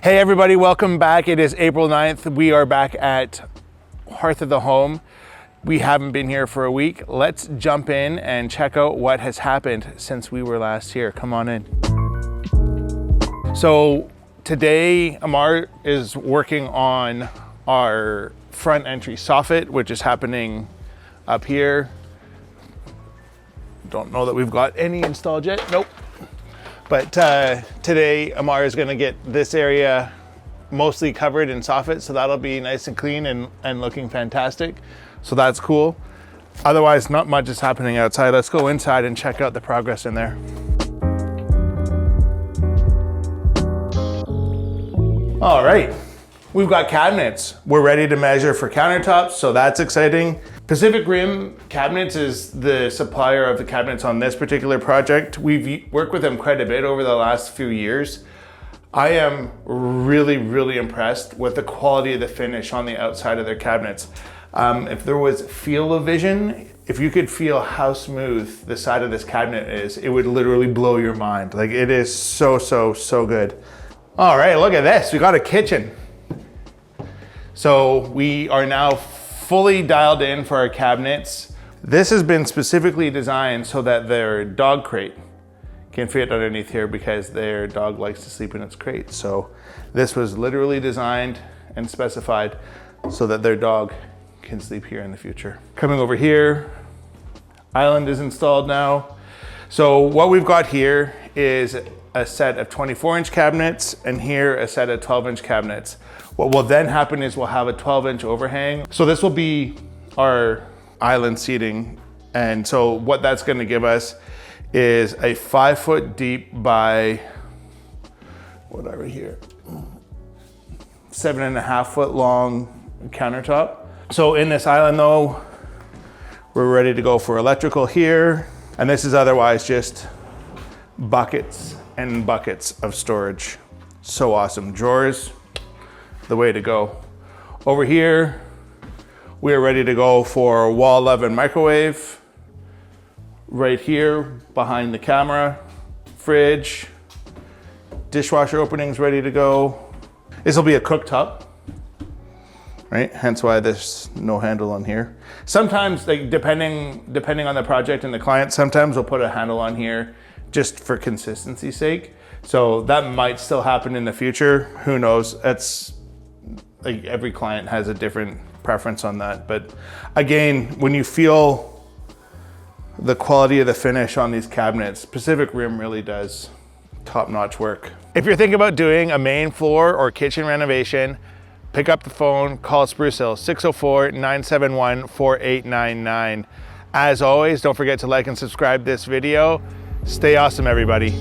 Hey everybody, welcome back. It is April 9th. We are back at Hearth of the Home. We haven't been here for a week. Let's jump in and check out what has happened since we were last here. Come on in. So today, Amar is working on our front entry soffit, which is happening up here. Don't know that we've got any installed yet. Nope. But today, Amar is gonna get this area mostly covered in soffit, so that'll be nice and clean and looking fantastic. So that's cool. Otherwise, not much is happening outside. Let's go inside and check out the progress in there. All right, we've got cabinets. We're ready to measure for countertops, so that's exciting. Pacific Rim Cabinets is the supplier of the cabinets on this particular project. We've worked with them quite a bit over the last few years. I am really impressed with the quality of the finish on the outside of their cabinets. If there was field of vision, if you could feel how smooth the side of this cabinet is, it would literally blow your mind. Like, it is so good. All right, look at this. We got a kitchen. So we are now fully dialed in for our cabinets. This has been specifically designed so that their dog crate can fit underneath here because their dog likes to sleep in its crate. So this was literally designed and specified so that their dog can sleep here in the future. Coming over here, island is installed now. So what we've got here is a set of 24-inch cabinets, and here a set of 12-inch cabinets. What will then happen is we'll have a 12-inch overhang. So this will be our island seating. And so what that's gonna give us is a 5 foot deep by, what are we here? 7.5 foot long countertop. So in this island though, we're ready to go for electrical here. And this is otherwise just buckets and buckets of storage. So awesome. Drawers, the way to go. Over here, we are ready to go for wall oven microwave. Right here, behind the camera, fridge, dishwasher openings ready to go. This will be a cooktop, right? Hence why there's no handle on here. Sometimes, like depending on the project and the client, sometimes we'll put a handle on here just for consistency's sake. So that might still happen in the future. Who knows? It's like every client has a different preference on that. But again, when you feel the quality of the finish on these cabinets, Pacific Rim really does top-notch work. If you're thinking about doing a main floor or kitchen renovation, pick up the phone, call Sprucehill, 604-971-4899. As always, don't forget to like and subscribe this video. Stay awesome, everybody.